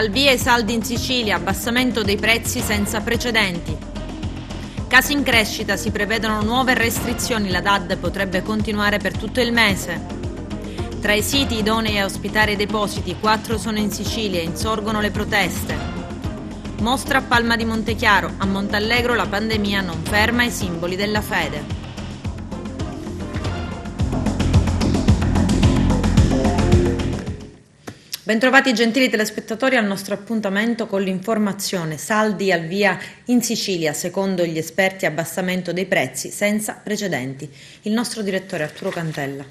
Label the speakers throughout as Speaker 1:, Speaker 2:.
Speaker 1: Al via i saldi in Sicilia, abbassamento dei prezzi senza precedenti. Casi in crescita, si prevedono nuove restrizioni, la DAD potrebbe continuare per tutto il mese. Tra i siti idonei a ospitare i depositi, 4 sono in Sicilia e insorgono le proteste. Mostra a Palma di Montechiaro, a Montallegro la pandemia non ferma i simboli della fede. Bentrovati gentili telespettatori al nostro appuntamento con l'informazione. Saldi al via in Sicilia, secondo gli esperti abbassamento dei prezzi senza precedenti. Il nostro direttore Arturo Cantella.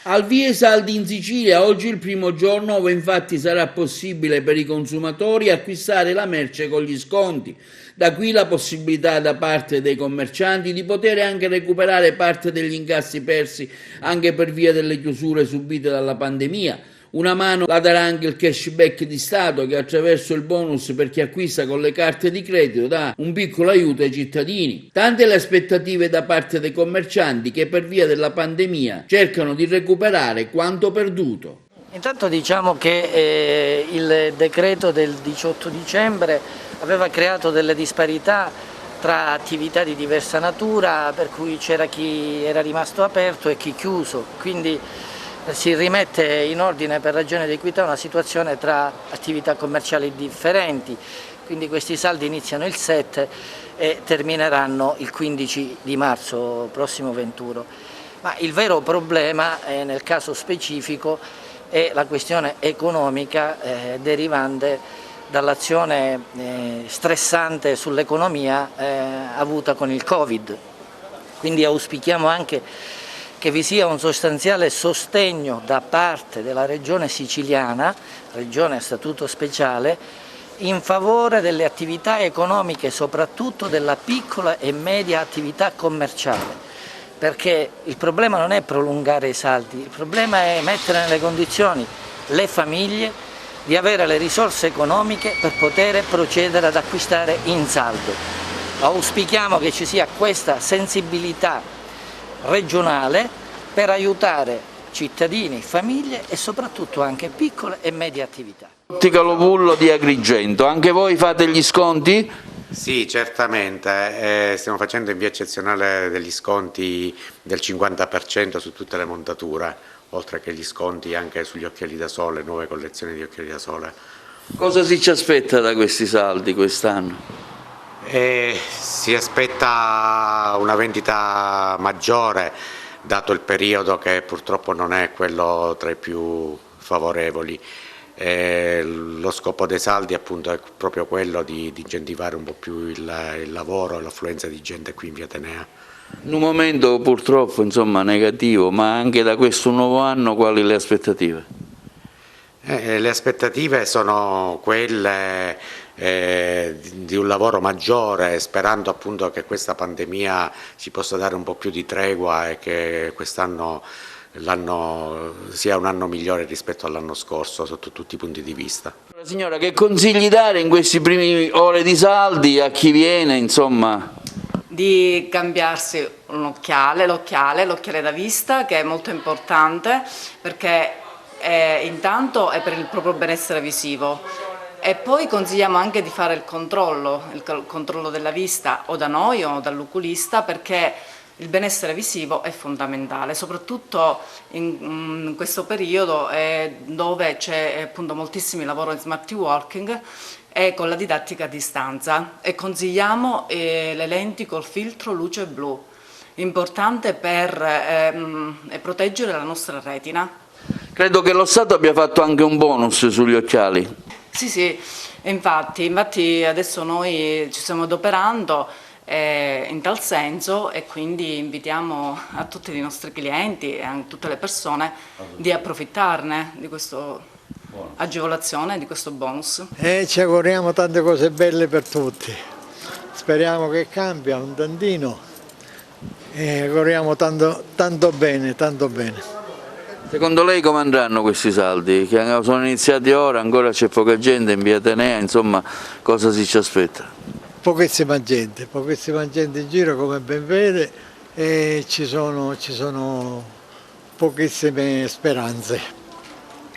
Speaker 2: Al via i saldi in Sicilia, oggi il primo giorno dove infatti sarà possibile per i consumatori acquistare la merce con gli sconti. Da qui la possibilità da parte dei commercianti di poter anche recuperare parte degli incassi persi anche per via delle chiusure subite dalla pandemia. Una mano la darà anche il cashback di Stato che attraverso il bonus per chi acquista con le carte di credito dà un piccolo aiuto ai cittadini. Tante le aspettative da parte dei commercianti che per via della pandemia cercano di recuperare quanto perduto.
Speaker 3: Intanto diciamo che il decreto del 18 dicembre aveva creato delle disparità tra attività di diversa natura, per cui c'era chi era rimasto aperto e chi chiuso, quindi si rimette in ordine per ragione di equità una situazione tra attività commerciali differenti, quindi questi saldi iniziano il 7 e termineranno il 15 di marzo prossimo venturo. Ma il vero problema nel caso specifico è la questione economica derivante dall'azione stressante sull'economia avuta con il Covid, quindi auspichiamo anche che vi sia un sostanziale sostegno da parte della Regione siciliana, Regione a statuto speciale, in favore delle attività economiche, soprattutto della piccola e media attività commerciale, perché il problema non è prolungare i saldi, il problema è mettere nelle condizioni le famiglie di avere le risorse economiche per poter procedere ad acquistare in saldo. Auspichiamo che ci sia questa sensibilità regionale per aiutare cittadini, famiglie e soprattutto anche piccole e medie attività.
Speaker 2: Ottica Lovullo di Agrigento, anche voi fate gli sconti?
Speaker 4: Sì, certamente, stiamo facendo in via eccezionale degli sconti del 50% su tutte le montature, oltre che gli sconti anche sugli occhiali da sole, nuove collezioni di occhiali da sole.
Speaker 2: Cosa si ci aspetta da questi saldi quest'anno?
Speaker 4: Si aspetta una vendita maggiore, dato il periodo che purtroppo non è quello tra i più favorevoli. Lo scopo dei saldi appunto è proprio quello di incentivare un po' più il lavoro e l'affluenza di gente qui in via Atenea.
Speaker 2: In un momento purtroppo negativo, ma anche da questo nuovo anno quali le aspettative?
Speaker 4: Le aspettative sono quelle di un lavoro maggiore, sperando appunto che questa pandemia ci possa dare un po' più di tregua e che quest'anno sia un anno migliore rispetto all'anno scorso sotto tutti i punti di vista.
Speaker 2: Signora, che consigli dare in questi primi ore di saldi a chi viene, insomma?
Speaker 5: Di cambiarsi l'occhiale da vista, che è molto importante perché intanto è per il proprio benessere visivo, e poi consigliamo anche di fare il controllo della vista o da noi o dall'oculista, perché il benessere visivo è fondamentale, soprattutto in questo periodo dove c'è appunto moltissimo lavoro in smart working e con la didattica a distanza, e consigliamo le lenti col filtro luce blu, importante per proteggere la nostra retina.
Speaker 2: Credo che lo Stato abbia fatto anche un bonus sugli occhiali.
Speaker 5: Sì, infatti adesso noi ci stiamo adoperando in tal senso, e quindi invitiamo a tutti i nostri clienti e a tutte le persone di approfittarne di questa agevolazione, di questo bonus.
Speaker 6: Ci auguriamo tante cose belle per tutti, speriamo che cambia un tantino e auguriamo tanto bene.
Speaker 2: Secondo lei come andranno questi saldi? Che sono iniziati ora, ancora c'è poca gente in via Atenea, insomma cosa si ci aspetta?
Speaker 6: Pochissima gente in giro come ben vede, e ci sono pochissime speranze,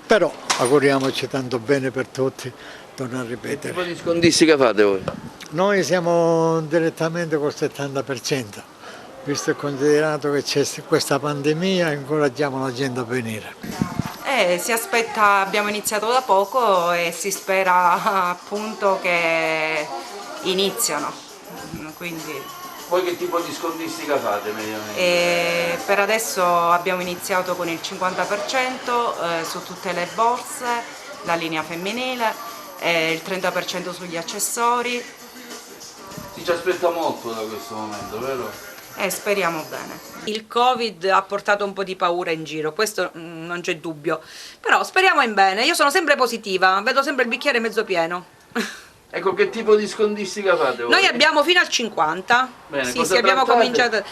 Speaker 6: però auguriamoci tanto bene per tutti torno a
Speaker 2: Che
Speaker 6: ripetere.
Speaker 2: tipo di scontistica fate voi?
Speaker 6: Noi siamo direttamente col 70%, visto e considerato che c'è questa pandemia, incoraggiamo la gente a venire.
Speaker 5: Si aspetta, abbiamo iniziato da poco e si spera appunto che iniziano, quindi
Speaker 2: Voi che tipo di scontistica fate mediamente?
Speaker 5: per adesso abbiamo iniziato con il 50% su tutte le borse, la linea femminile, il 30% sugli accessori
Speaker 2: Si ci aspetta molto da questo momento, vero?
Speaker 5: e speriamo bene.
Speaker 7: Il Covid ha portato un po' di paura in giro, questo non c'è dubbio, però speriamo in bene, io sono sempre positiva, vedo sempre il bicchiere mezzo pieno.
Speaker 2: Ecco, che tipo di scontistica fate voi?
Speaker 7: Noi abbiamo fino al 50,
Speaker 2: Bene,
Speaker 7: sì,
Speaker 2: cosa
Speaker 7: sì, abbiamo
Speaker 2: trattate?
Speaker 7: cominciato,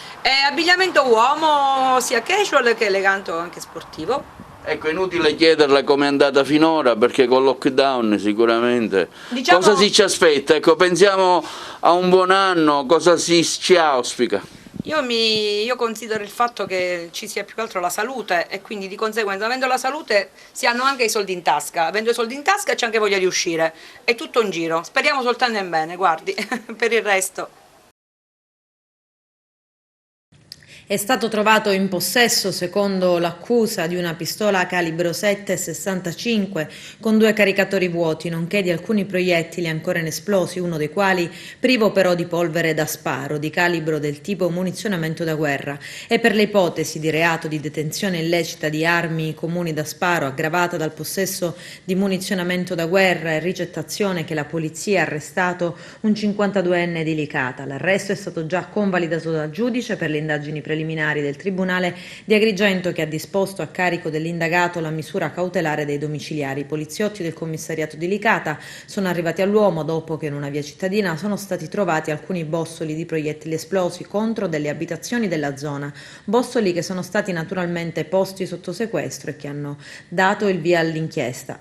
Speaker 7: abbigliamento uomo sia casual che elegante o anche sportivo.
Speaker 2: Ecco, è inutile chiederla come è andata finora, perché con lockdown sicuramente...
Speaker 7: Diciamo-
Speaker 2: Cosa si ci aspetta? Ecco, pensiamo a un buon anno, cosa ci auspica?
Speaker 7: Io considero il fatto che ci sia più che altro la salute e quindi di conseguenza avendo la salute si hanno anche i soldi in tasca, avendo i soldi in tasca c'è anche voglia di uscire, è tutto un giro, speriamo soltanto in bene, guardi, per il resto.
Speaker 1: È stato trovato in possesso, secondo l'accusa, di una pistola calibro 7,65 con 2 caricatori vuoti, nonché di alcuni proiettili ancora inesplosi, uno dei quali privo però di polvere da sparo, di calibro del tipo munizionamento da guerra, e per le ipotesi di reato di detenzione illecita di armi comuni da sparo aggravata dal possesso di munizionamento da guerra e ricettazione che la polizia ha arrestato un 52enne di Licata. L'arresto è stato già convalidato dal giudice per le indagini preliminari del Tribunale di Agrigento, che ha disposto a carico dell'indagato la misura cautelare dei domiciliari. I poliziotti del commissariato di Licata sono arrivati all'uomo dopo che in una via cittadina sono stati trovati alcuni bossoli di proiettili esplosi contro delle abitazioni della zona, bossoli che sono stati naturalmente posti sotto sequestro e che hanno dato il via all'inchiesta.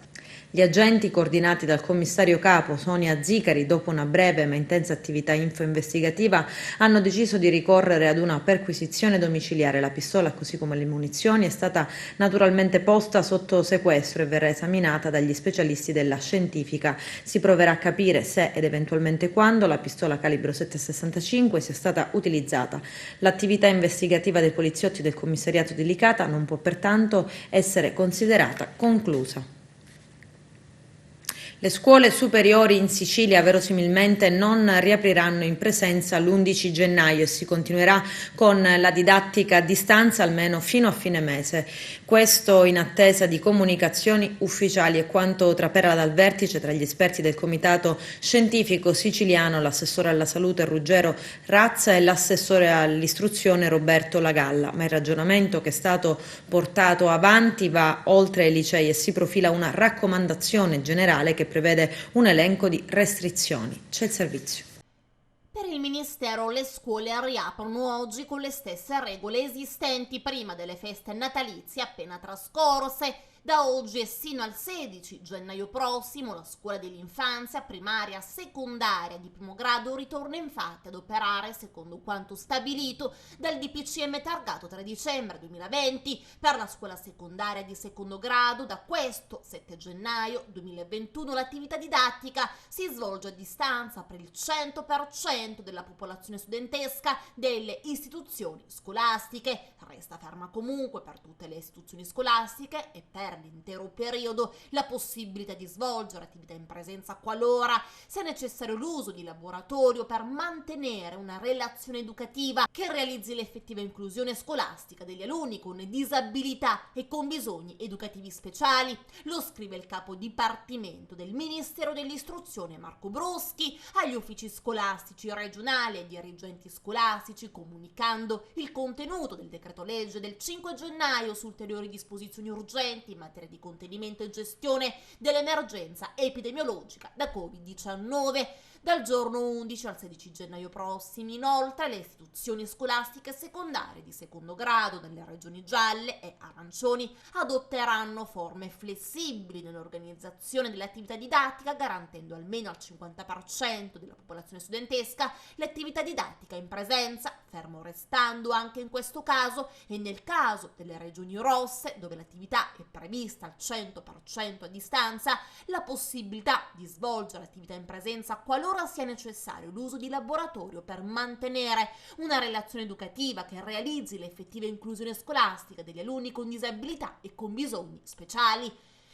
Speaker 1: Gli agenti, coordinati dal commissario capo Sonia Zicari, dopo una breve ma intensa attività info-investigativa, hanno deciso di ricorrere ad una perquisizione domiciliare. La pistola, così come le munizioni, è stata naturalmente posta sotto sequestro e verrà esaminata dagli specialisti della scientifica. Si proverà a capire se ed eventualmente quando la pistola calibro 7,65 sia stata utilizzata. L'attività investigativa dei poliziotti del commissariato di Licata non può pertanto essere considerata conclusa. Le scuole superiori in Sicilia verosimilmente non riapriranno in presenza l'11 gennaio e si continuerà con la didattica a distanza almeno fino a fine mese. Questo in attesa di comunicazioni ufficiali, e quanto trapela dal vertice tra gli esperti del Comitato Scientifico Siciliano, l'assessore alla salute Ruggero Razza e l'assessore all'istruzione Roberto Lagalla. Ma il ragionamento che è stato portato avanti va oltre ai licei e si profila una raccomandazione generale che prevede un elenco di restrizioni. C'è il servizio.
Speaker 8: Per il Ministero le scuole riaprono oggi con le stesse regole esistenti prima delle feste natalizie appena trascorse. Da oggi e sino al 16 gennaio prossimo la scuola dell'infanzia, primaria, secondaria di primo grado ritorna infatti ad operare secondo quanto stabilito dal DPCM targato 3 dicembre 2020. Per la scuola secondaria di secondo grado da questo 7 gennaio 2021 l'attività didattica si svolge a distanza per il 100% della popolazione studentesca delle istituzioni scolastiche. Resta ferma comunque per tutte le istituzioni scolastiche e per l'intero periodo la possibilità di svolgere attività in presenza qualora sia necessario l'uso di laboratorio per mantenere una relazione educativa che realizzi l'effettiva inclusione scolastica degli alunni con disabilità e con bisogni educativi speciali. Lo scrive il capo dipartimento del Ministero dell'Istruzione Marco Bruschi agli uffici scolastici regionali e dirigenti scolastici, comunicando il contenuto del decreto legge del 5 gennaio su ulteriori disposizioni urgenti in materia di contenimento e gestione dell'emergenza epidemiologica da Covid-19 dal giorno 11 al 16 gennaio prossimi. Inoltre le istituzioni scolastiche secondarie di secondo grado nelle regioni gialle e arancioni adotteranno forme flessibili nell'organizzazione dell'attività didattica, garantendo almeno al 50% della popolazione studentesca l'attività didattica in presenza, fermo restando anche in questo caso e nel caso delle regioni rosse dove l'attività è prevista prevista al 100% a distanza, la possibilità di svolgere attività in presenza qualora sia necessario l'uso di laboratorio per mantenere una relazione educativa che realizzi l'effettiva inclusione scolastica degli alunni con disabilità e con bisogni speciali.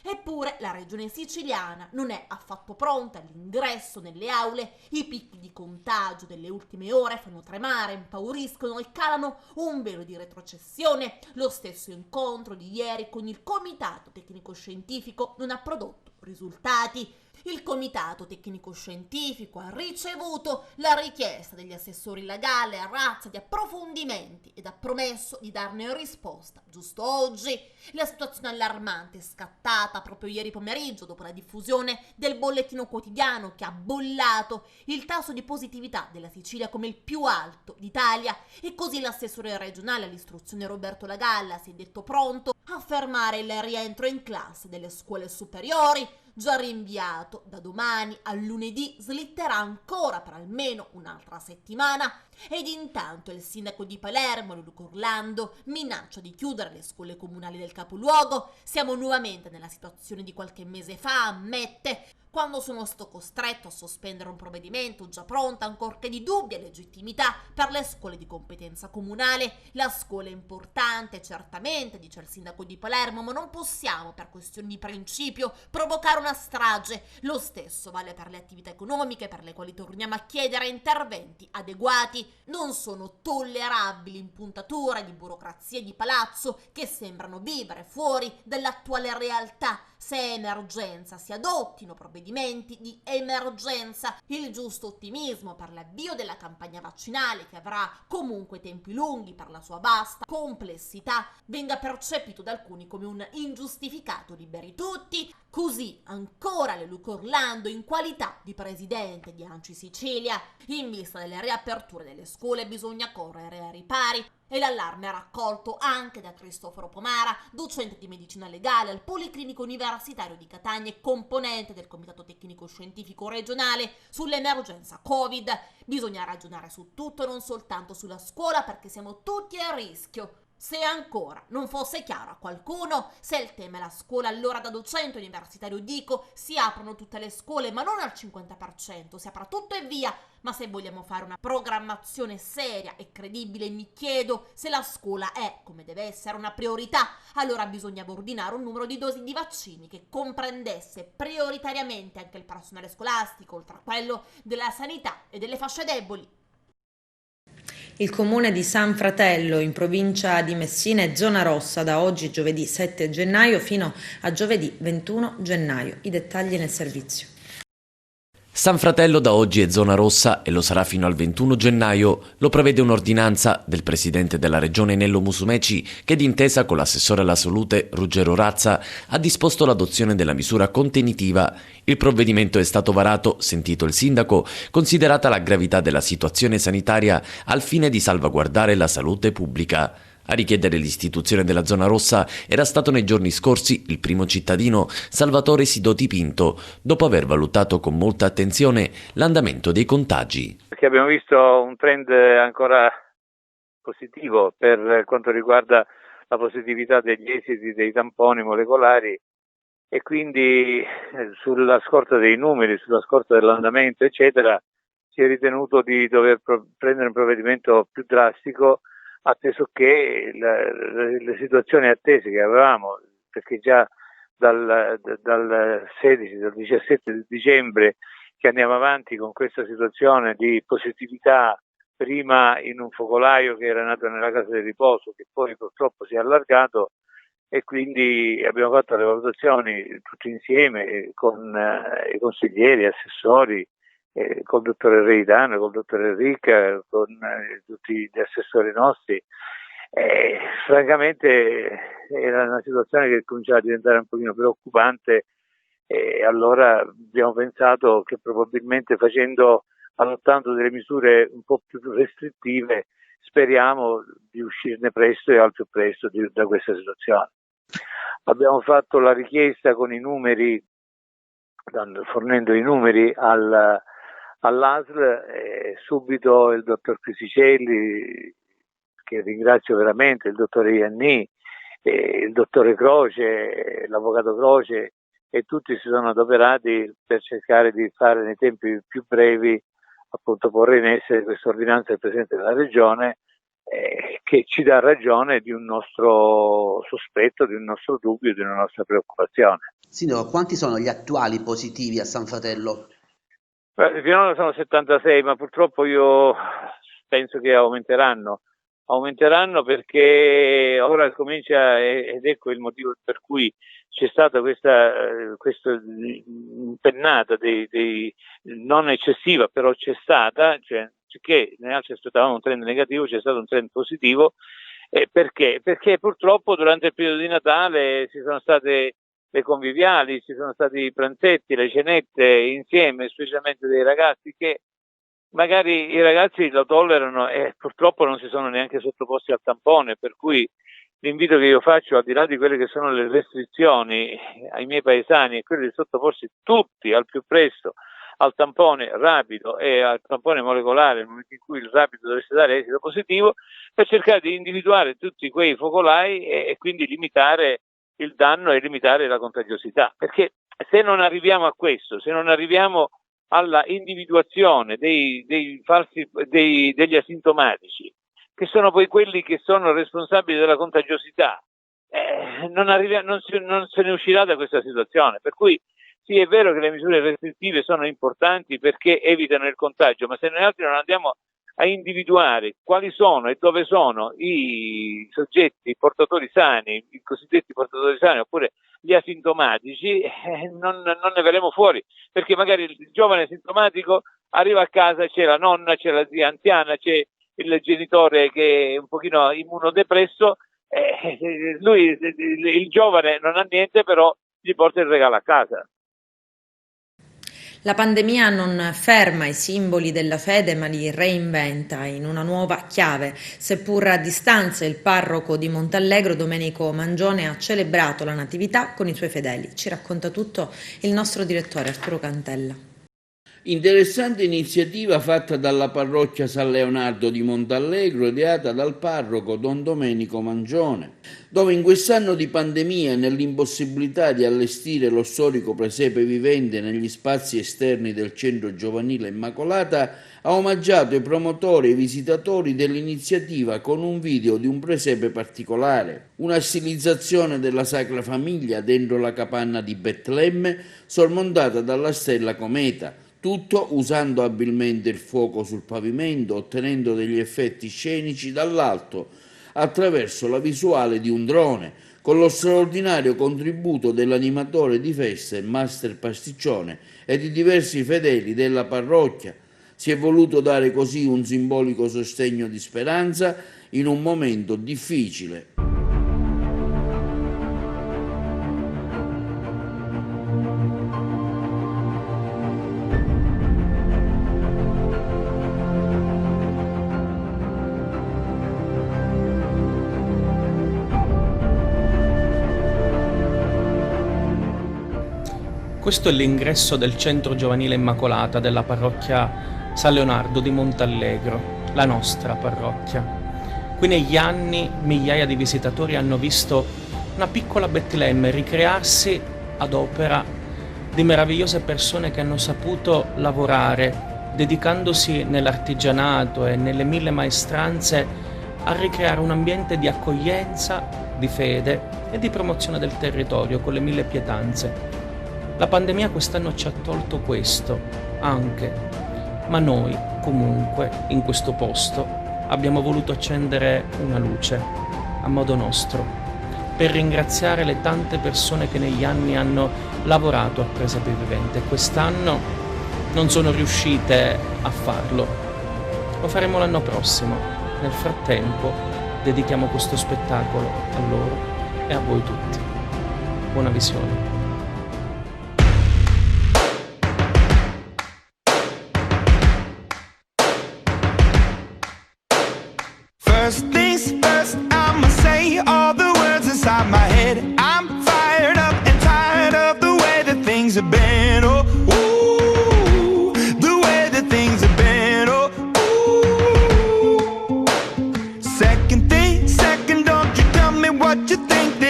Speaker 8: Eppure la regione siciliana non è affatto pronta all'ingresso nelle aule. I picchi di contagio delle ultime ore fanno tremare, impauriscono e calano un velo di retrocessione. Lo stesso incontro di ieri con il Comitato Tecnico Scientifico non ha prodotto risultati. Il Comitato Tecnico Scientifico ha ricevuto la richiesta degli assessori legali a razza di approfondimenti ed ha promesso di darne risposta giusto oggi. La situazione allarmante è scattata proprio ieri pomeriggio dopo la diffusione del bollettino quotidiano che ha bollato il tasso di positività della Sicilia come il più alto d'Italia, e così l'assessore regionale all'istruzione Roberto Lagalla si è detto pronto a fermare il rientro in classe delle scuole superiori. Già rinviato da domani a lunedì, slitterà ancora per almeno un'altra settimana. Ed intanto il sindaco di Palermo, Luca Orlando, minaccia di chiudere le scuole comunali del capoluogo. Siamo nuovamente nella situazione di qualche mese fa, ammette, quando sono stato costretto a sospendere un provvedimento già pronto, ancorché di dubbia legittimità, per le scuole di competenza comunale. La scuola è importante, certamente, dice il sindaco di Palermo, ma non possiamo, per questioni di principio, provocare una strage. Lo stesso vale per le attività economiche, per le quali torniamo a chiedere interventi adeguati. Non sono tollerabili impuntature di burocrazie di palazzo che sembrano vivere fuori dall'attuale realtà. Se è emergenza, si adottino provvedimenti di emergenza. Il giusto ottimismo per l'avvio della campagna vaccinale, che avrà comunque tempi lunghi per la sua vasta complessità, venga percepito da alcuni come un ingiustificato liberi tutti. Così ancora le Luca Orlando in qualità di presidente di ANCI Sicilia. In vista delle riaperture delle scuole bisogna correre ai ripari. E l'allarme è raccolto anche da Cristoforo Pomara, docente di medicina legale al Policlinico Universitario di Catania e componente del Comitato Tecnico Scientifico Regionale sull'emergenza Covid. Bisogna ragionare su tutto, non soltanto sulla scuola, perché siamo tutti a rischio. Se ancora non fosse chiaro a qualcuno, se il tema è la scuola, allora da docente universitario dico si aprono tutte le scuole, ma non al 50%, si apra tutto e via. Ma se vogliamo fare una programmazione seria e credibile, mi chiedo se la scuola è, come deve essere, una priorità, allora bisognava ordinare un numero di dosi di vaccini che comprendesse prioritariamente anche il personale scolastico, oltre a quello della sanità e delle fasce deboli.
Speaker 1: Il comune di San Fratello, in provincia di Messina, è zona rossa da oggi, giovedì 7 gennaio, fino a giovedì 21 gennaio. I dettagli nel servizio.
Speaker 9: San Fratello da oggi è zona rossa e lo sarà fino al 21 gennaio, lo prevede un'ordinanza del presidente della regione Nello Musumeci che d'intesa con l'assessore alla salute Ruggero Razza ha disposto l'adozione della misura contenitiva. Il provvedimento è stato varato, sentito il sindaco, considerata la gravità della situazione sanitaria al fine di salvaguardare la salute pubblica. A richiedere l'istituzione della zona rossa era stato nei giorni scorsi il primo cittadino, Salvatore Sidoti Pinto, dopo aver valutato con molta attenzione l'andamento dei contagi.
Speaker 10: Perché abbiamo visto un trend ancora positivo per quanto riguarda la positività degli esiti dei tamponi molecolari e quindi sulla scorta dei numeri, sulla scorta dell'andamento eccetera, si è ritenuto di dover prendere un provvedimento più drastico, atteso che le situazioni attese che avevamo, perché già dal 17 dicembre che andiamo avanti con questa situazione di positività, prima in un focolaio che era nato nella casa di riposo, che poi purtroppo si è allargato, e quindi abbiamo fatto le valutazioni tutti insieme con i consiglieri, assessori, col dottore Reitano, col dottore Ricca, con tutti gli assessori nostri. Francamente era una situazione che cominciava a diventare un pochino preoccupante, e allora abbiamo pensato che probabilmente adottando delle misure un po' più restrittive, speriamo di uscirne presto e al più presto da questa situazione. Abbiamo fatto la richiesta con i numeri, fornendo i numeri all'ASL, subito il dottor Crisicelli, che ringrazio veramente, il dottore Ianni il dottore Croce, l'avvocato Croce, e tutti si sono adoperati per cercare di fare nei tempi più brevi, appunto, porre in essere questa ordinanza del Presidente della Regione, che ci dà ragione di un nostro sospetto, di un nostro dubbio, di una nostra preoccupazione.
Speaker 11: Sindaco, quanti sono gli attuali positivi a San Fratello?
Speaker 10: Finora sono 76, ma purtroppo io penso che aumenteranno perché ora comincia, ed ecco il motivo per cui c'è stata questa impennata non eccessiva, però c'è stata, cioè che noi altri aspettavamo un trend negativo, c'è stato un trend positivo. Perché? Perché purtroppo durante il periodo di Natale ci sono state le conviviali, ci sono stati i pranzetti, le cenette insieme, specialmente dei ragazzi, che magari i ragazzi lo tollerano e purtroppo non si sono neanche sottoposti al tampone, per cui l'invito che io faccio, al di là di quelle che sono le restrizioni ai miei paesani, è quello di sottoporsi tutti al più presto al tampone rapido e al tampone molecolare nel momento in cui il rapido dovesse dare esito positivo, per cercare di individuare tutti quei focolai e quindi limitare il danno e limitare la contagiosità. Perché se non arriviamo a questo, se non arriviamo alla individuazione degli asintomatici, che sono poi quelli che sono responsabili della contagiosità, non se ne uscirà da questa situazione. Per cui sì, è vero che le misure restrittive sono importanti perché evitano il contagio, ma se noi altri non andiamo a individuare quali sono e dove sono i soggetti portatori sani, i cosiddetti portatori sani, oppure gli asintomatici, non ne verremo fuori, perché magari il giovane asintomatico arriva a casa, c'è la nonna, c'è la zia anziana, c'è il genitore che è un pochino immunodepresso, lui, il giovane, non ha niente, però gli porta il regalo a casa.
Speaker 1: La pandemia non ferma i simboli della fede, ma li reinventa in una nuova chiave. Seppur a distanza, il parroco di Montallegro, Domenico Mangione, ha celebrato la Natività con i suoi fedeli. Ci racconta tutto il nostro direttore Arturo Cantella.
Speaker 2: Interessante iniziativa fatta dalla parrocchia San Leonardo di Montallegro, ideata dal parroco Don Domenico Mangione, dove in quest'anno di pandemia e nell'impossibilità di allestire lo storico presepe vivente negli spazi esterni del centro giovanile Immacolata, ha omaggiato i promotori e i visitatori dell'iniziativa con un video di un presepe particolare, una stilizzazione della Sacra Famiglia dentro la capanna di Betlemme sormontata dalla stella cometa, tutto usando abilmente il fuoco sul pavimento, ottenendo degli effetti scenici dall'alto attraverso la visuale di un drone, con lo straordinario contributo dell'animatore di festa, il master pasticcione, e di diversi fedeli della parrocchia. Si è voluto dare così un simbolico sostegno di speranza in un momento difficile.
Speaker 12: Questo è l'ingresso del centro giovanile Immacolata della parrocchia San Leonardo di Montallegro, la nostra parrocchia. Qui negli anni migliaia di visitatori hanno visto una piccola Betlemme ricrearsi ad opera di meravigliose persone che hanno saputo lavorare, dedicandosi nell'artigianato e nelle 1000 maestranze a ricreare un ambiente di accoglienza, di fede e di promozione del territorio con le 1000 pietanze. La pandemia quest'anno ci ha tolto questo anche, ma noi comunque in questo posto abbiamo voluto accendere una luce a modo nostro per ringraziare le tante persone che negli anni hanno lavorato al presepe vivente. Quest'anno non sono riuscite a farlo, lo faremo l'anno prossimo. Nel frattempo dedichiamo questo spettacolo a loro e a voi tutti. Buona visione.
Speaker 13: First things first, I'ma say all the words inside my head. I'm fired up and tired of the way that things have been. Oh, ooh, the way that things have been. Oh, ooh. Second thing, second, don't you tell me what you think.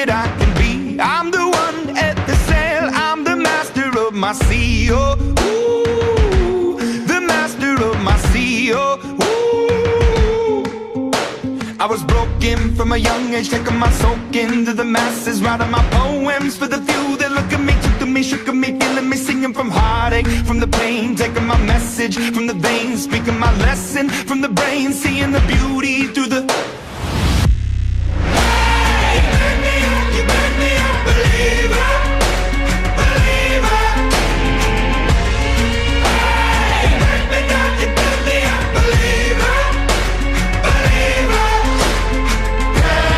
Speaker 13: me. Oh, ooh, the master of my sea. Oh, ooh. I was broken from a young age, taking my soak into the masses, writing my poems for the few that look at me, took to me, shook at me, feeling me, singing from heartache, from the pain, taking my message from the veins, speaking my lesson from the brain, seeing the beauty through the. Hey, you make me a believer, believer. Hey, you make me not, you make me a believer, believer. Hey,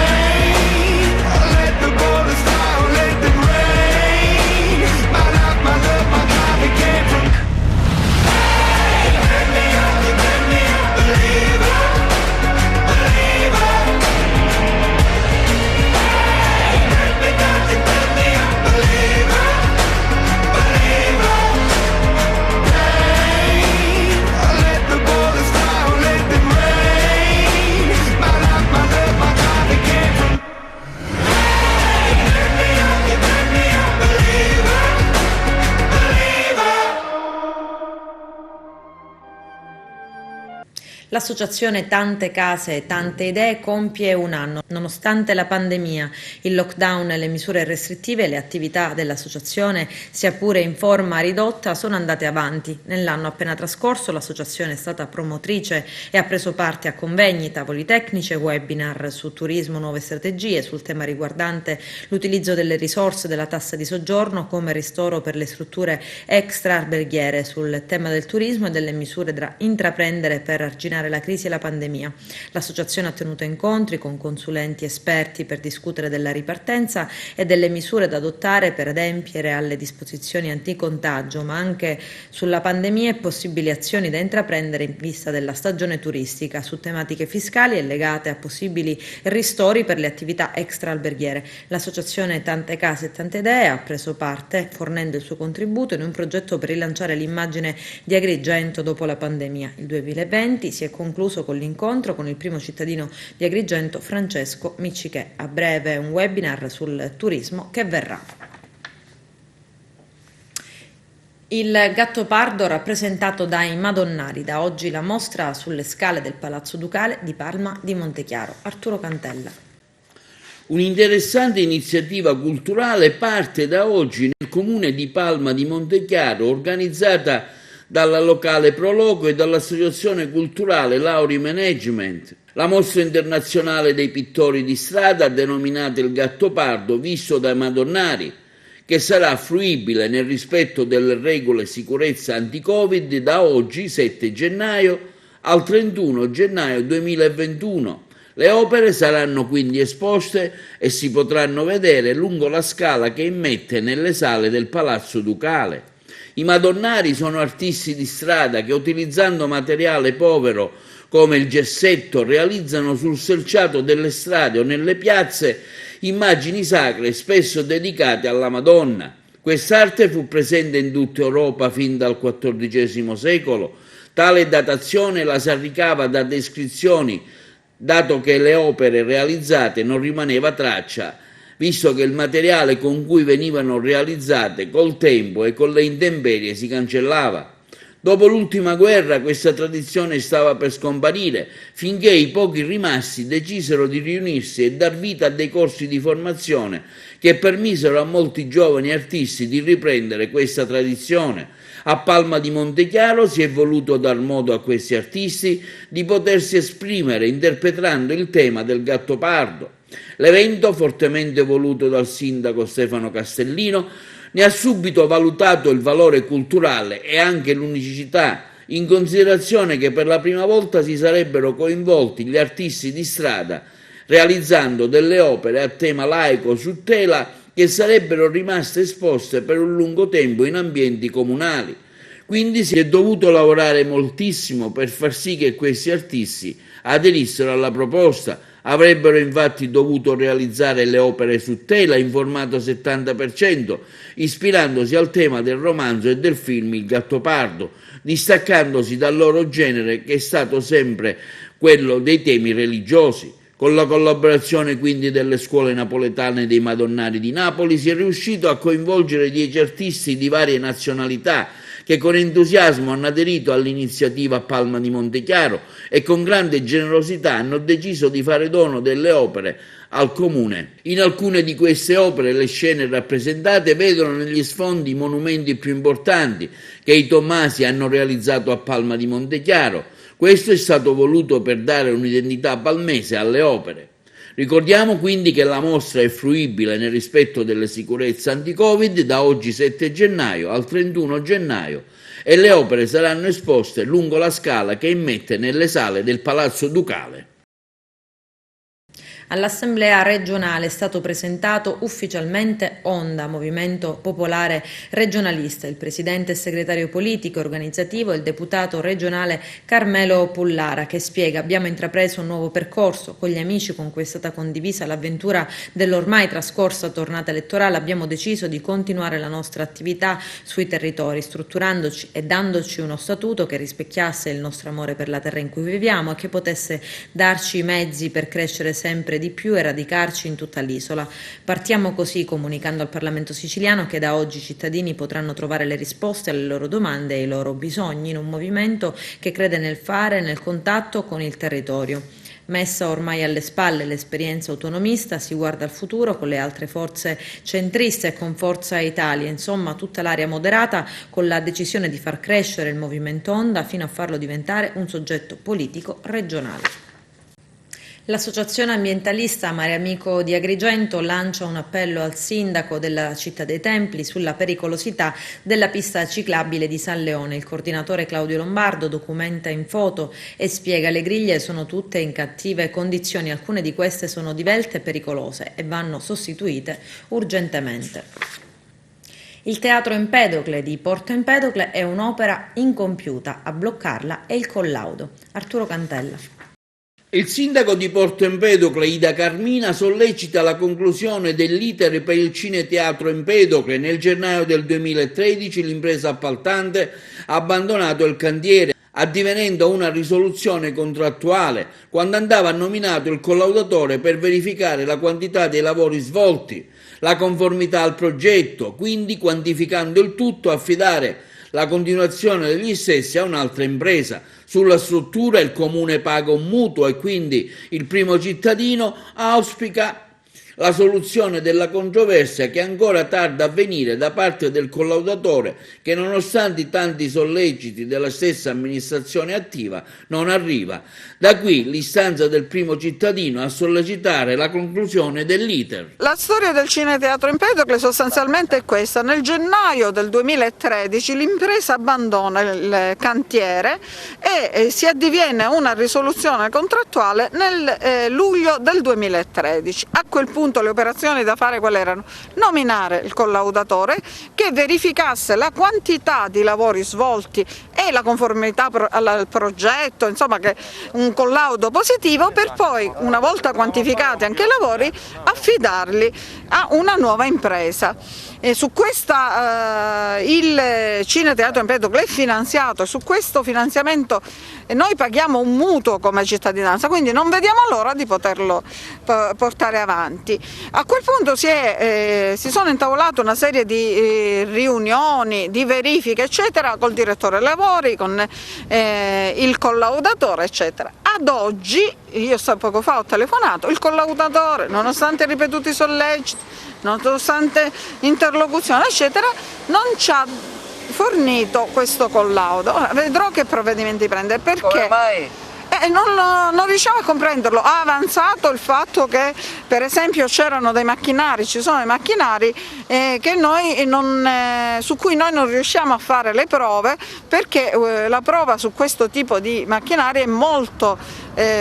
Speaker 13: let the borders fly, let them rain. My life, my love, my God, it came from. Hey, you make me a believer, believer. Hey, you make me not, you make me a believer, believer. Hey, let the borders fly, let them rain. My life, my love, my God, it came from. Hey, you make me a believer, believer.
Speaker 1: L'associazione Tante Case e Tante Idee compie un anno. Nonostante la pandemia, il lockdown e le misure restrittive, le attività dell'associazione, sia pure in forma ridotta, sono andate avanti. Nell'anno appena trascorso l'associazione è stata promotrice e ha preso parte a convegni, tavoli tecnici e webinar su turismo, nuove strategie, sul tema riguardante l'utilizzo delle risorse della tassa di soggiorno come ristoro per le strutture extra-alberghiere, sul tema del turismo e delle misure da intraprendere per arginare la crisi e la pandemia. L'associazione ha tenuto incontri con consulenti esperti per discutere della ripartenza e delle misure da adottare per adempiere alle disposizioni anticontagio, ma anche sulla pandemia e possibili azioni da intraprendere in vista della stagione turistica, su tematiche fiscali e legate a possibili ristori per le attività extra-alberghiere. L'associazione Tante Case e Tante Idee ha preso parte fornendo il suo contributo in un progetto per rilanciare l'immagine di Agrigento dopo la pandemia. Il 2020 si è concluso con l'incontro con il primo cittadino di Agrigento, Francesco Miccichè. A breve un webinar sul turismo che verrà. Il Gattopardo rappresentato dai Madonnari. Da oggi la mostra sulle scale del Palazzo Ducale di Palma di Montechiaro. Arturo Cantella.
Speaker 2: Un'interessante iniziativa culturale parte da oggi nel comune di Palma di Montechiaro, organizzata dalla locale Proloco e dall'associazione culturale Lauri Management. La mostra internazionale dei pittori di strada, denominata il Gattopardo, visto dai Madonnari, che sarà fruibile nel rispetto delle regole sicurezza anti-Covid da oggi, 7 gennaio, al 31 gennaio 2021. Le opere saranno quindi esposte e si potranno vedere lungo la scala che immette nelle sale del Palazzo Ducale. I Madonnari sono artisti di strada che, utilizzando materiale povero come il gessetto, realizzano sul selciato delle strade o nelle piazze immagini sacre spesso dedicate alla Madonna. Quest'arte fu presente in tutta Europa fin dal XIV secolo. Tale datazione la si ricava da descrizioni, dato che le opere realizzate non rimaneva traccia, visto che il materiale con cui venivano realizzate col tempo e con le intemperie si cancellava. Dopo l'ultima guerra questa tradizione stava per scomparire, finché i pochi rimasti decisero di riunirsi e dar vita a dei corsi di formazione che permisero a molti giovani artisti di riprendere questa tradizione. A Palma di Montechiaro si è voluto dar modo a questi artisti di potersi esprimere interpretando il tema del Gattopardo. L'evento, fortemente voluto dal sindaco Stefano Castellino, ne ha subito valutato il valore culturale e anche l'unicità, in considerazione che per la prima volta si sarebbero coinvolti gli artisti di strada, realizzando delle opere a tema laico su tela che sarebbero rimaste esposte per un lungo tempo in ambienti comunali. Quindi si è dovuto lavorare moltissimo per far sì che questi artisti aderissero alla proposta. Avrebbero infatti dovuto realizzare le opere su tela in formato 70%, ispirandosi al tema del romanzo e del film Il Gattopardo, distaccandosi dal loro genere che è stato sempre quello dei temi religiosi. Con la collaborazione quindi delle scuole napoletane dei Madonnari di Napoli si è riuscito a coinvolgere 10 artisti di varie nazionalità che con entusiasmo hanno aderito all'iniziativa a Palma di Montechiaro e con grande generosità hanno deciso di fare dono delle opere al comune. In alcune di queste opere le scene rappresentate vedono negli sfondi i monumenti più importanti che i Tommasi hanno realizzato a Palma di Montechiaro. Questo è stato voluto per dare un'identità palmese alle opere. Ricordiamo quindi che la mostra è fruibile nel rispetto delle sicurezze anti-Covid da oggi 7 gennaio al 31 gennaio e le opere saranno esposte lungo la scala che immette nelle sale del Palazzo Ducale.
Speaker 1: All'Assemblea regionale è stato presentato ufficialmente Onda, Movimento Popolare Regionalista. Il presidente e segretario politico e organizzativo è il deputato regionale Carmelo Pullara, che spiega: abbiamo intrapreso un nuovo percorso con gli amici con cui è stata condivisa l'avventura dell'ormai trascorsa tornata elettorale. Abbiamo deciso di continuare la nostra attività sui territori, strutturandoci e dandoci uno statuto che rispecchiasse il nostro amore per la terra in cui viviamo e che potesse darci i mezzi per crescere sempre di più e radicarci in tutta l'isola. Partiamo così comunicando al Parlamento siciliano che da oggi i cittadini potranno trovare le risposte alle loro domande e ai loro bisogni in un movimento che crede nel fare e nel contatto con il territorio. Messa ormai alle spalle l'esperienza autonomista, si guarda al futuro con le altre forze centriste e con Forza Italia, insomma tutta l'area moderata, con la decisione di far crescere il movimento Onda fino a farlo diventare un soggetto politico regionale. L'associazione ambientalista Mare Amico di Agrigento lancia un appello al sindaco della Città dei Templi sulla pericolosità della pista ciclabile di San Leone. Il coordinatore Claudio Lombardo documenta in foto e spiega: le griglie sono tutte in cattive condizioni, alcune di queste sono divelte e pericolose e vanno sostituite urgentemente. Il Teatro Empedocle di Porto Empedocle è un'opera incompiuta, a bloccarla è il collaudo. Arturo Cantella.
Speaker 2: Il sindaco di Porto Empedocle, Ida Carmina, sollecita la conclusione dell'iter per il Cineteatro Empedocle. Nel gennaio del 2013 l'impresa appaltante ha abbandonato il cantiere, addivenendo una risoluzione contrattuale quando andava nominato il collaudatore per verificare la quantità dei lavori svolti, la conformità al progetto, quindi quantificando il tutto affidare la continuazione degli stessi a un'altra impresa. Sulla struttura il comune paga un mutuo e quindi il primo cittadino auspica la soluzione della controversia che ancora tarda a venire da parte del collaudatore che, nonostante i tanti solleciti della stessa amministrazione attiva, non arriva. Da qui l'istanza del primo cittadino a sollecitare la conclusione dell'iter.
Speaker 14: La storia del Cineteatro Empedocle sostanzialmente è questa: nel gennaio del 2013 l'impresa abbandona il cantiere e si addiviene una risoluzione contrattuale nel luglio del 2013. A quel punto le operazioni da fare quali erano? Nominare il collaudatore che verificasse la quantità di lavori svolti e la conformità al progetto, insomma che un collaudo positivo, per poi, una volta quantificati anche i lavori, affidarli a una nuova impresa. E su questa il Cineteatro Empedocle è finanziato e su questo finanziamento noi paghiamo un mutuo come cittadinanza, quindi non vediamo l'ora di poterlo portare avanti. A quel punto si sono intavolate una serie di riunioni, di verifiche eccetera col direttore lavori, con il collaudatore eccetera. Ad oggi, io poco fa ho telefonato, il collaudatore, nonostante ripetuti solleciti, nonostante interlocuzione eccetera, non ci ha fornito questo collaudo. Ora vedrò che provvedimenti prende, perché
Speaker 3: come mai?
Speaker 14: Non riusciamo a comprenderlo. Ha avanzato il fatto che per esempio c'erano dei macchinari, ci sono dei macchinari su cui noi non riusciamo a fare le prove, perché la prova su questo tipo di macchinari è molto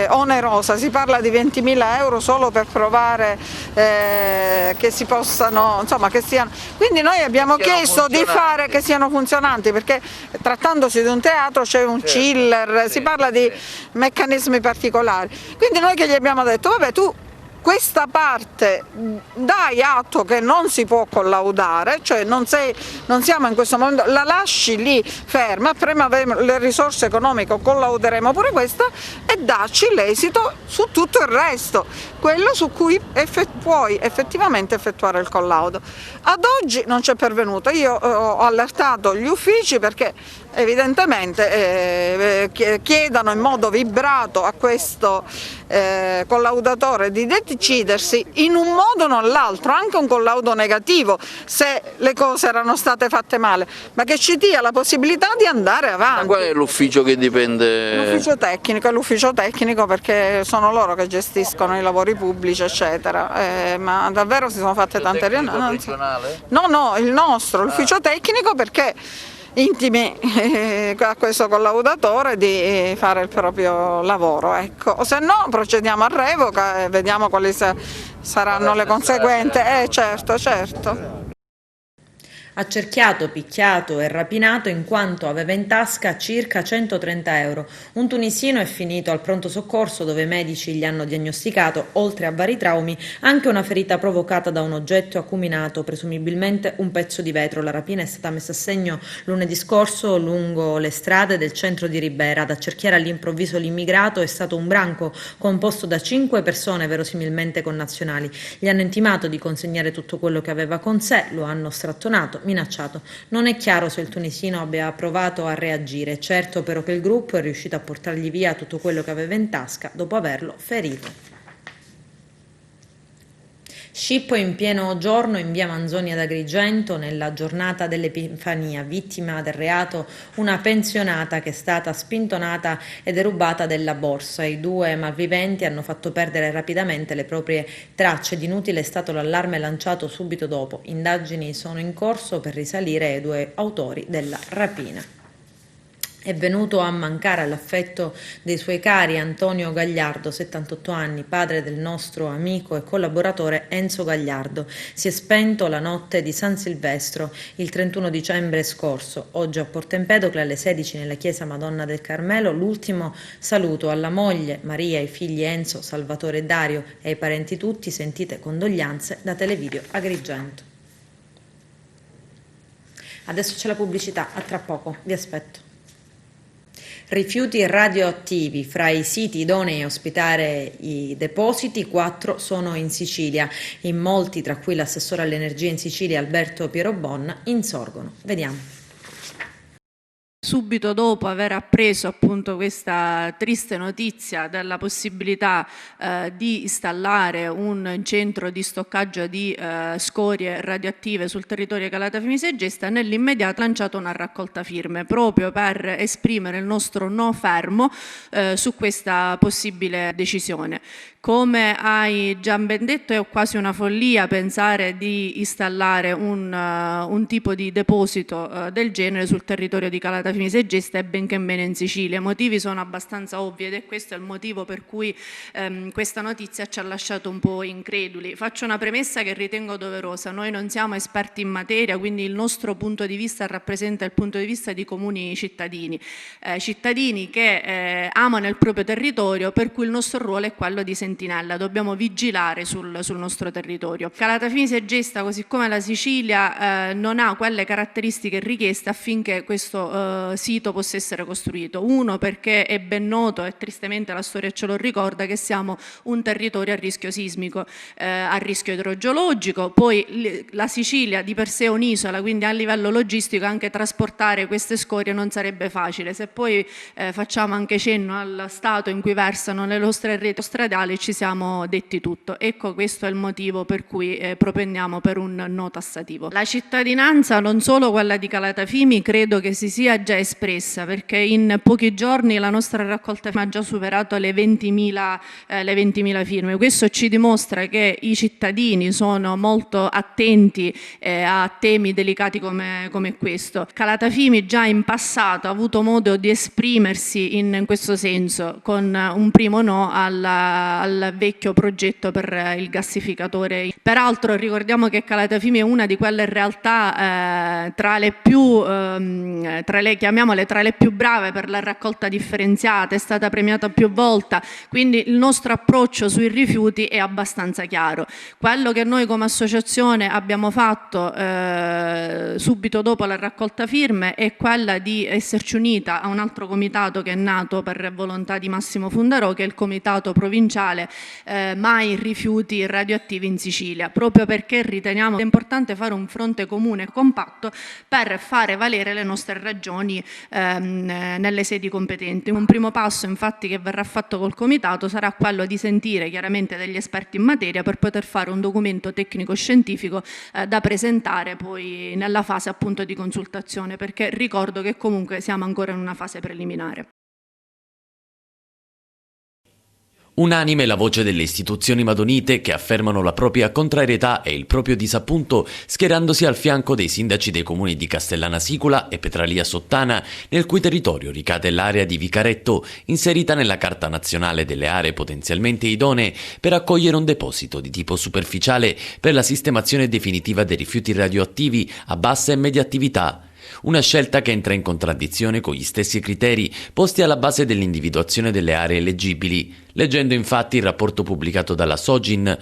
Speaker 14: onerosa, si parla di 20.000 euro solo per provare che si possano, insomma, che siano. Quindi noi abbiamo chiesto di fare che siano funzionanti, perché trattandosi di un teatro c'è un chiller, si parla di meccanismi particolari. Quindi noi che gli abbiamo detto: vabbè, tu questa parte dai atto che non si può collaudare, cioè non siamo in questo momento, la lasci lì ferma, prima avremo le risorse economiche, collauderemo pure questa e dacci l'esito su tutto il resto, quello su cui puoi effettivamente effettuare il collaudo. Ad oggi non c'è pervenuto, io ho allertato gli uffici perché evidentemente chiedano in modo vibrato a questo collaudatore di decidersi in un modo o nell'altro, anche un collaudo negativo se le cose erano state fatte male, ma che ci dia la possibilità di andare avanti.
Speaker 2: Ma qual è l'ufficio che dipende?
Speaker 14: L'ufficio tecnico, è l'ufficio tecnico perché sono loro che gestiscono i lavori pubblici eccetera, ma davvero si sono fatte tante riunioni. No, il nostro, l'ufficio tecnico, perché intimi a questo collaudatore di fare il proprio lavoro, ecco. Se no procediamo a revoca e vediamo quali saranno le conseguenze. Certo.
Speaker 1: Accerchiato, picchiato e rapinato in quanto aveva in tasca circa 130 euro. Un tunisino è finito al pronto soccorso dove i medici gli hanno diagnosticato, oltre a vari traumi, anche una ferita provocata da un oggetto acuminato, presumibilmente un pezzo di vetro. La rapina è stata messa a segno lunedì scorso lungo le strade del centro di Ribera. Ad accerchiare all'improvviso l'immigrato è stato un branco composto da 5 persone verosimilmente connazionali. Gli hanno intimato di consegnare tutto quello che aveva con sé, lo hanno strattonato, minacciato. Non è chiaro se il tunisino abbia provato a reagire, certo però che il gruppo è riuscito a portargli via tutto quello che aveva in tasca dopo averlo ferito. Scippo in pieno giorno in via Manzoni ad Agrigento nella giornata dell'Epifania, vittima del reato una pensionata che è stata spintonata e derubata della borsa. I 2 malviventi hanno fatto perdere rapidamente le proprie tracce ed inutile è stato l'allarme lanciato subito dopo. Indagini sono in corso per risalire ai 2 autori della rapina. È venuto a mancare all'affetto dei suoi cari Antonio Gagliardo, 78 anni, padre del nostro amico e collaboratore Enzo Gagliardo. Si è spento la notte di San Silvestro, il 31 dicembre scorso. Oggi a Porto Empedocle alle 16 nella chiesa Madonna del Carmelo l'ultimo saluto alla moglie Maria, ai figli Enzo, Salvatore e Dario e ai parenti tutti. Sentite condoglianze da Televideo Agrigento. Adesso c'è la pubblicità, a tra poco, vi aspetto. Rifiuti radioattivi. Fra i siti idonei a ospitare i depositi, 4 sono in Sicilia. In molti, tra cui l'assessore all'energia in Sicilia Alberto Pierobon, insorgono. Vediamo.
Speaker 15: Subito dopo aver appreso appunto questa triste notizia della possibilità di installare un centro di stoccaggio di scorie radioattive sul territorio Calatafimi Segesta, nell'immediato ha lanciato una raccolta firme proprio per esprimere il nostro no fermo su questa possibile decisione. Come hai già ben detto, è quasi una follia pensare di installare un tipo di deposito del genere sul territorio di Calatafimi Segesta e benché meno in Sicilia. I motivi sono abbastanza ovvi ed è questo il motivo per cui questa notizia ci ha lasciato un po' increduli. Faccio una premessa che ritengo doverosa: noi non siamo esperti in materia, quindi il nostro punto di vista rappresenta il punto di vista di comuni cittadini, cittadini che amano il proprio territorio, per cui il nostro ruolo è quello di sentinella, dobbiamo vigilare sul nostro territorio. Calatafimi Segesta, così come la Sicilia, non ha quelle caratteristiche richieste affinché questo sito possa essere costruito. Uno, perché è ben noto e tristemente la storia ce lo ricorda che siamo un territorio a rischio sismico, a rischio idrogeologico, poi la Sicilia di per sé è un'isola, quindi a livello logistico anche trasportare queste scorie non sarebbe facile. Se poi facciamo anche cenno al stato in cui versano le nostre reti stradali, ci siamo detti tutto. Ecco, questo è il motivo per cui propendiamo per un no tassativo. La cittadinanza, non solo quella di Calatafimi, credo che si sia già espressa, perché in pochi giorni la nostra raccolta ha già superato le 20.000 firme. Questo ci dimostra che i cittadini sono molto attenti a temi delicati come questo. Calatafimi già in passato ha avuto modo di esprimersi in questo senso, con un primo no al vecchio progetto per il gassificatore. Peraltro ricordiamo che Calatafimi è una di quelle realtà tra le chiamiamole tra le più brave per la raccolta differenziata, è stata premiata più volte, quindi il nostro approccio sui rifiuti è abbastanza chiaro. Quello che noi come associazione abbiamo fatto subito dopo la raccolta firme è quella di esserci unita a un altro comitato che è nato per volontà di Massimo Fundarò, che è il comitato provinciale Mai rifiuti radioattivi in Sicilia, proprio perché riteniamo importante fare un fronte comune e compatto per fare valere le nostre ragioni nelle sedi competenti. Un primo passo infatti che verrà fatto col comitato sarà quello di sentire chiaramente degli esperti in materia per poter fare un documento tecnico-scientifico da presentare poi nella fase appunto di consultazione, perché ricordo che comunque siamo ancora in una fase preliminare.
Speaker 9: Unanime la voce delle istituzioni madonite che affermano la propria contrarietà e il proprio disappunto, schierandosi al fianco dei sindaci dei comuni di Castellana Sicula e Petralia Sottana, nel cui territorio ricade l'area di Vicaretto, inserita nella Carta Nazionale delle Aree Potenzialmente Idonee per accogliere un deposito di tipo superficiale per la sistemazione definitiva dei rifiuti radioattivi a bassa e media attività. Una scelta che entra in contraddizione con gli stessi criteri posti alla base dell'individuazione delle aree eleggibili. Leggendo infatti il rapporto pubblicato dalla Sogin,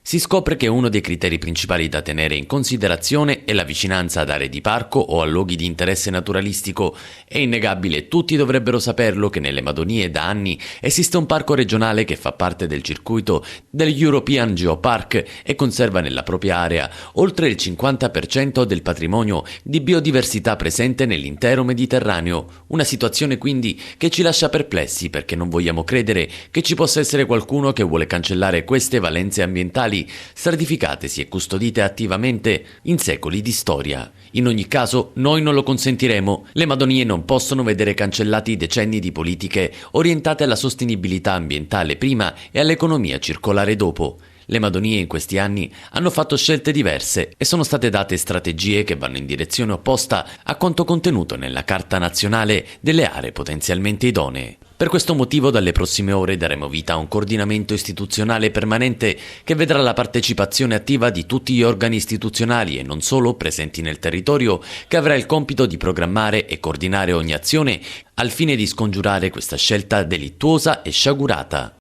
Speaker 9: si scopre che uno dei criteri principali da tenere in considerazione è la vicinanza ad aree di parco o a luoghi di interesse naturalistico. È innegabile, tutti dovrebbero saperlo, che nelle Madonie da anni esiste un parco regionale che fa parte del circuito del European Geopark e conserva nella propria area oltre il 50% del patrimonio di biodiversità presente nell'intero Mediterraneo. Una situazione quindi che ci lascia perplessi, perché non vogliamo credere che ci possa essere qualcuno che vuole cancellare queste valenze ambientali stratificatesi e custodite attivamente in secoli di storia. In ogni caso, noi non lo consentiremo. Le Madonie non possono vedere cancellati decenni di politiche orientate alla sostenibilità ambientale prima e all'economia circolare dopo. Le Madonie in questi anni hanno fatto scelte diverse e sono state date strategie che vanno in direzione opposta a quanto contenuto nella Carta Nazionale delle Aree Potenzialmente Idonee. Per questo motivo dalle prossime ore daremo vita a un coordinamento istituzionale permanente che vedrà la partecipazione attiva di tutti gli organi istituzionali e non solo presenti nel territorio, che avrà il compito di programmare e coordinare ogni azione al fine di scongiurare questa scelta delittuosa e sciagurata.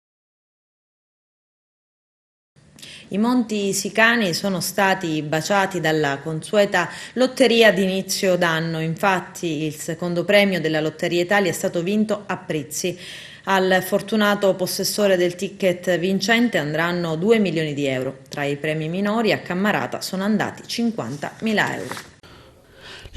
Speaker 1: I Monti Sicani sono stati baciati dalla consueta lotteria d'inizio d'anno, infatti il secondo premio della Lotteria Italia è stato vinto a Prizzi. Al fortunato possessore del ticket vincente andranno 2 milioni di euro. Tra i premi minori a Cammarata sono andati 50.000 euro.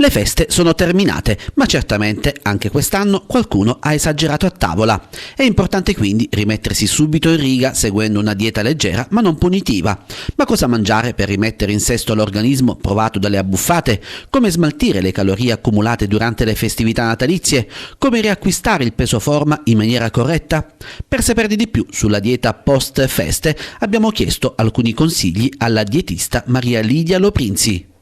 Speaker 11: Le feste sono terminate, ma certamente anche quest'anno qualcuno ha esagerato a tavola. È importante quindi rimettersi subito in riga seguendo una dieta leggera ma non punitiva. Ma cosa mangiare per rimettere in sesto l'organismo provato dalle abbuffate? Come smaltire le calorie accumulate durante le festività natalizie? Come riacquistare il peso forma in maniera corretta? Per saperne di più sulla dieta post feste abbiamo chiesto alcuni consigli alla dietista Maria Lidia Loprinzi.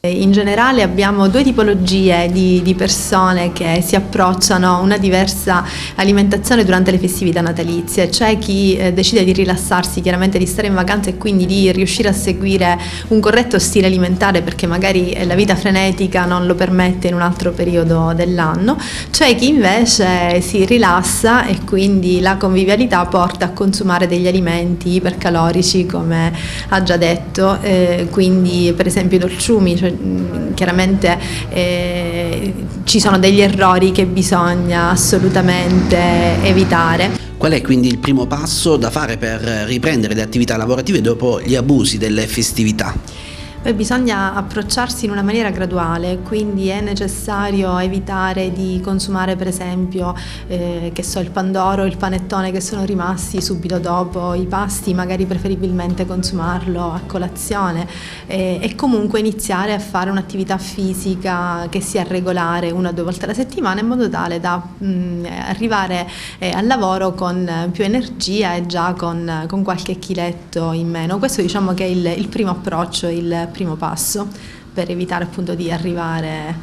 Speaker 16: In generale abbiamo due tipologie di persone che si approcciano a una diversa alimentazione durante le festività natalizie. C'è chi decide di rilassarsi, chiaramente di stare in vacanza e quindi di riuscire a seguire un corretto stile alimentare perché magari la vita frenetica non lo permette in un altro periodo dell'anno. C'è chi invece si rilassa e quindi la convivialità porta a consumare degli alimenti ipercalorici, come ha già detto, quindi per esempio i dolciumi, cioè chiaramente ci sono degli errori che bisogna assolutamente evitare.
Speaker 11: Qual è quindi il primo passo da fare per riprendere le attività lavorative dopo gli abusi delle festività?
Speaker 16: Bisogna approcciarsi in una maniera graduale, quindi è necessario evitare di consumare per esempio il pandoro, il panettone che sono rimasti subito dopo i pasti, magari preferibilmente consumarlo a colazione e comunque iniziare a fare un'attività fisica che sia regolare 1 o 2 volte alla settimana in modo tale da arrivare al lavoro con più energia e già con qualche chiletto in meno. Questo diciamo che è il primo approccio, il primo passo per evitare appunto di arrivare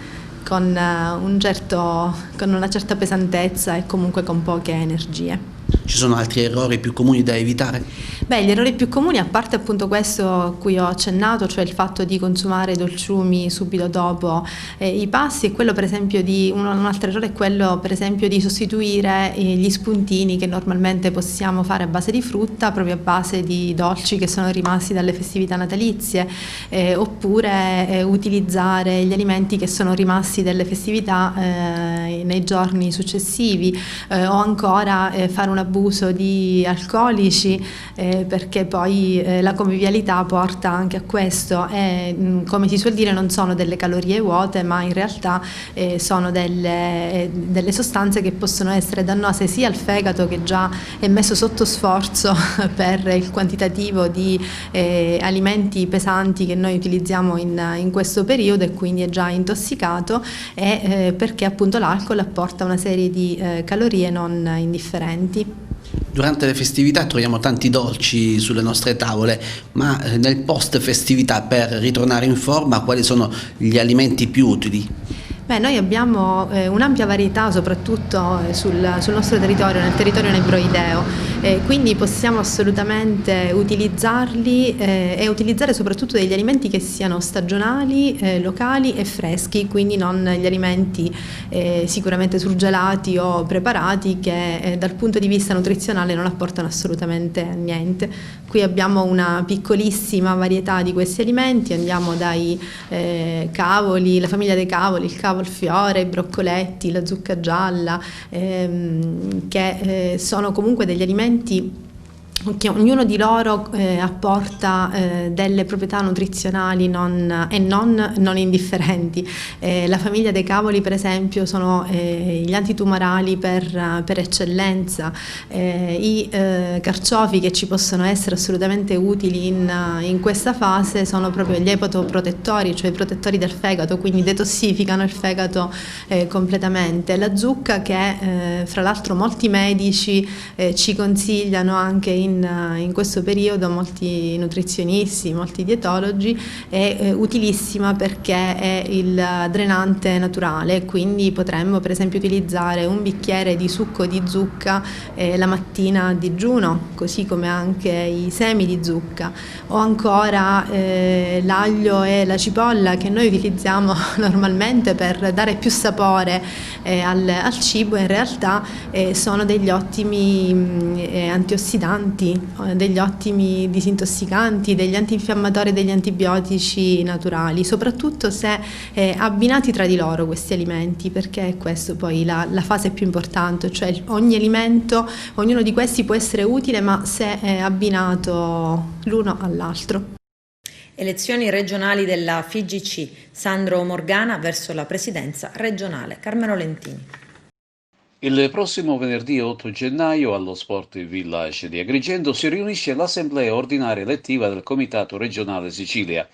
Speaker 16: con una certa pesantezza e comunque con poche energie.
Speaker 11: Ci sono altri errori più comuni da evitare?
Speaker 16: Beh, gli errori più comuni, a parte appunto questo a cui ho accennato, cioè il fatto di consumare dolciumi subito dopo i pasti, e quello per esempio un altro errore è quello per esempio di sostituire gli spuntini che normalmente possiamo fare a base di frutta proprio a base di dolci che sono rimasti dalle festività natalizie, oppure utilizzare gli alimenti che sono rimasti dalle festività nei giorni successivi, o ancora fare un abuso di alcolici, perché poi la convivialità porta anche a questo, e come si suol dire non sono delle calorie vuote, ma in realtà sono delle sostanze che possono essere dannose sia al fegato, che già è messo sotto sforzo per il quantitativo di alimenti pesanti che noi utilizziamo in questo periodo, e quindi è già intossicato, e perché appunto l'alcol apporta una serie di calorie non indifferenti.
Speaker 11: Durante le festività troviamo tanti dolci sulle nostre tavole, ma nel post festività, per ritornare in forma, quali sono gli alimenti più utili?
Speaker 16: Beh, noi abbiamo un'ampia varietà soprattutto sul nostro territorio, nel territorio nebroideo, quindi possiamo assolutamente utilizzarli e utilizzare soprattutto degli alimenti che siano stagionali, locali e freschi, quindi non gli alimenti sicuramente surgelati o preparati che dal punto di vista nutrizionale non apportano assolutamente niente. Qui abbiamo una piccolissima varietà di questi alimenti, andiamo dai cavoli, la famiglia dei cavoli, il cavolfiore, i broccoletti, la zucca gialla, che sono comunque degli alimenti che ognuno di loro apporta delle proprietà nutrizionali non indifferenti. La famiglia dei cavoli per esempio sono gli antitumorali per eccellenza, i carciofi che ci possono essere assolutamente utili in questa fase sono proprio gli epatoprotettori, cioè i protettori del fegato, quindi detossificano il fegato completamente. La zucca, che fra l'altro molti medici ci consigliano anche in questo periodo, molti nutrizionisti, molti dietologi, è utilissima perché è il drenante naturale, quindi potremmo per esempio utilizzare un bicchiere di succo di zucca la mattina a digiuno, così come anche i semi di zucca, o ancora l'aglio e la cipolla che noi utilizziamo normalmente per dare più sapore al cibo, in realtà sono degli ottimi antiossidanti, degli ottimi disintossicanti, degli antinfiammatori e degli antibiotici naturali, soprattutto se abbinati tra di loro questi alimenti, perché è questo poi la fase più importante, cioè ogni alimento, ognuno di questi può essere utile, ma se è abbinato l'uno all'altro.
Speaker 1: Elezioni regionali della FIGC, Sandro Morgana verso la presidenza regionale. Carmelo Lentini.
Speaker 17: Il prossimo venerdì 8 gennaio allo Sport Village di Agrigento si riunisce l'assemblea ordinaria elettiva del Comitato regionale Sicilia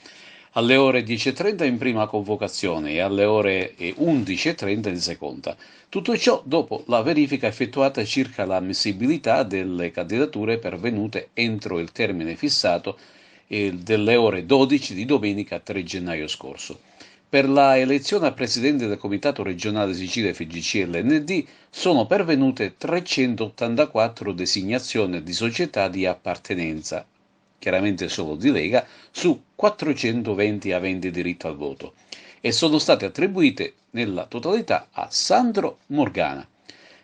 Speaker 17: alle ore 10:30 in prima convocazione e alle ore 11:30 in seconda. Tutto ciò dopo la verifica effettuata circa l'ammissibilità delle candidature pervenute entro il termine fissato delle ore 12 di domenica 3 gennaio scorso. Per la elezione a presidente del Comitato regionale Sicilia FIGC e LND sono pervenute 384 designazioni di società di appartenenza, chiaramente solo di Lega, su 420 aventi diritto al voto, e sono state attribuite nella totalità a Sandro Morgana.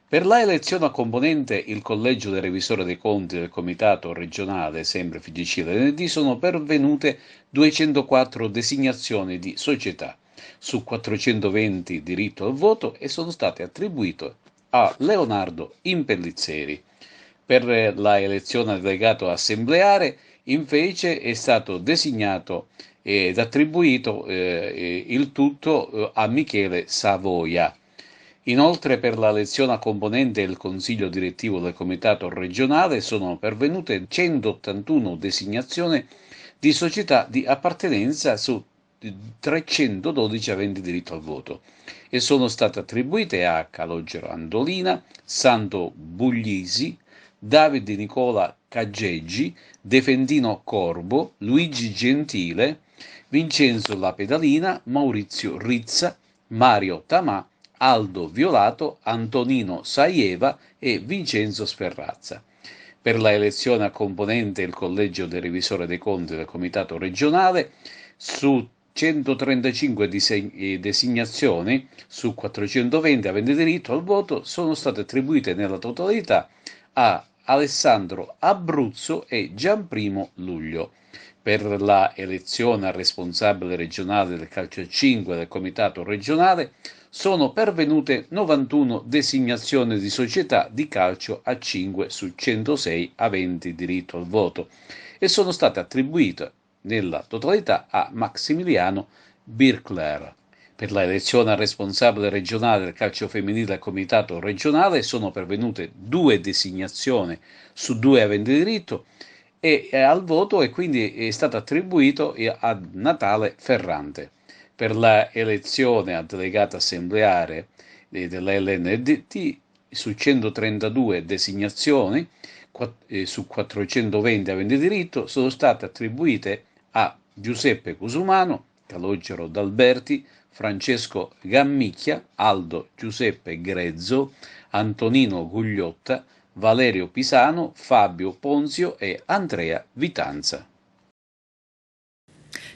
Speaker 17: Per la elezione a componente il collegio del revisore dei conti del Comitato regionale, sempre FIGC e LND, sono pervenute 204 designazioni di società su 420 diritto al voto e sono state attribuite a Leonardo Impellizzeri. Per la elezione delegato assembleare invece è stato designato ed attribuito il tutto a Michele Savoia. Inoltre per la elezione a componente il Consiglio direttivo del Comitato regionale sono pervenute 181 designazioni di società di appartenenza su 312 aventi diritto al voto e sono state attribuite a Calogero Andolina, Santo Buglisi, Davide Nicola Caggeggi, Defendino Corbo, Luigi Gentile, Vincenzo La Pedalina, Maurizio Rizza, Mario Tamà, Aldo Violato, Antonino Saieva e Vincenzo Sferrazza. Per la elezione a componente il collegio del revisore dei conti del comitato regionale, su 135 designazioni su 420 aventi diritto al voto sono state attribuite nella totalità a Alessandro Abruzzo e Gianprimo Luglio. Per la elezione al responsabile regionale del calcio a 5 del comitato regionale sono pervenute 91 designazioni di società di calcio a 5 su 106 aventi diritto al voto e sono state attribuite nella totalità a Maximiliano Birkler. Per la elezione al responsabile regionale del calcio femminile al comitato regionale sono pervenute 2 designazioni su 2 aventi diritto e al voto e quindi è stato attribuito a Natale Ferrante. Per la elezione a delegato assembleare della LNDT su 132 designazioni su 420 aventi diritto sono state attribuite a Giuseppe Cusumano, Calogero D'Alberti, Francesco Gammicchia, Aldo Giuseppe Grezzo, Antonino Gugliotta, Valerio Pisano, Fabio Ponzio e Andrea Vitanza.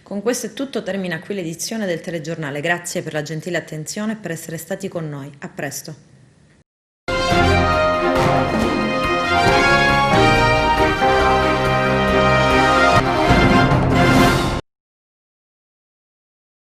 Speaker 1: Con questo è tutto, termina qui l'edizione del telegiornale. Grazie per la gentile attenzione e per essere stati con noi. A presto.